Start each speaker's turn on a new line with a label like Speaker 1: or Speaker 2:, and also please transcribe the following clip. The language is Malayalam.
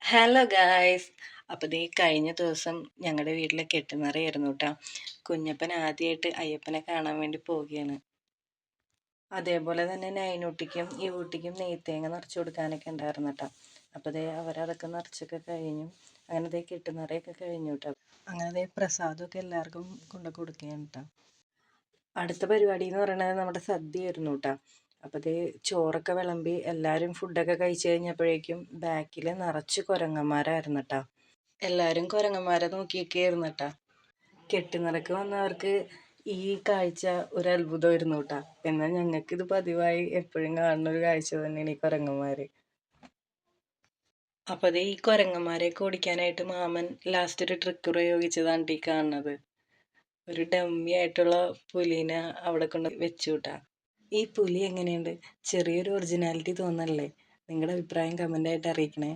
Speaker 1: Hello guys. അപ്പോൾ ദേ കഴിഞ്ഞ ദിവസം ഞങ്ങളുടെ വീട്ടിലെ കെട്ടുനിറയായിരുന്നു കേട്ടോ. കുഞ്ഞപ്പൻ ആദ്യമായിട്ട് അയ്യപ്പനെ കാണാൻ വേണ്ടി പോവുകയാണ്. അതേപോലെ തന്നെ നൈനൂട്ടിക്കും ഈ ഊട്ടിക്കും നെയ്ത്തേങ്ങ നിറച്ച് കൊടുക്കാനൊക്കെ ഉണ്ടായിരുന്നു കേട്ടോ. അപ്പോൾ ദേ അവരതൊക്കെ നിറച്ചൊക്കെ കഴിഞ്ഞു. അങ്ങനെ ദേ കെട്ടുനിറയൊക്കെ കഴിഞ്ഞു കേട്ടോ. അങ്ങനെ ദേ പ്രസാദമൊക്കെ എല്ലാവർക്കും കൊണ്ട് കൊടുക്കുകയാണ് കേട്ടോ. അടുത്ത പരിപാടി എന്ന് പറയുന്നത് നമ്മുടെ സദ്യയായിരുന്നു കേട്ടോ. അപ്പോൾ ദേ ചോറൊക്കെ വിളമ്പി എല്ലാവരും ഫുഡൊക്കെ കഴിച്ച് കഴിഞ്ഞപ്പോഴേക്കും ബാക്കിൽ നിറച്ച് കുരങ്ങന്മാരായിരുന്നു കേട്ടോ. എല്ലാവരും കുരങ്ങന്മാരെ നോക്കിയൊക്കെയായിരുന്നു കേട്ടോ. കെട്ടുനിറക്ക് വന്നവർക്ക് ഈ കാഴ്ച ഒരു അത്ഭുതമായിരുന്നു കേട്ടോ. എന്നാൽ ഞങ്ങൾക്കിത് പതിവായി എപ്പോഴും കാണുന്ന ഒരു കാഴ്ച തന്നെയാണ് ഈ കുരങ്ങന്മാർ. അപ്പോൾ ദേ ഈ കുരങ്ങന്മാരെയൊക്കെ ഓടിക്കാനായിട്ട് മാമൻ ലാസ്റ്റ് ഒരു ട്രിക്ക് പ്രയോഗിച്ചതാണ് ഈ കാണുന്നത്. ഒരു ഡമ്മി ആയിട്ടുള്ള പുലിനെ അവിടെ കൊണ്ട് വെച്ചു വിട്ടാ. ഈ പുലി എങ്ങനെയുണ്ട്? ചെറിയൊരു ഒറിജിനാലിറ്റി തോന്നല്ലേ? നിങ്ങളുടെ അഭിപ്രായം കമൻ്റായിട്ട് അറിയിക്കണേ.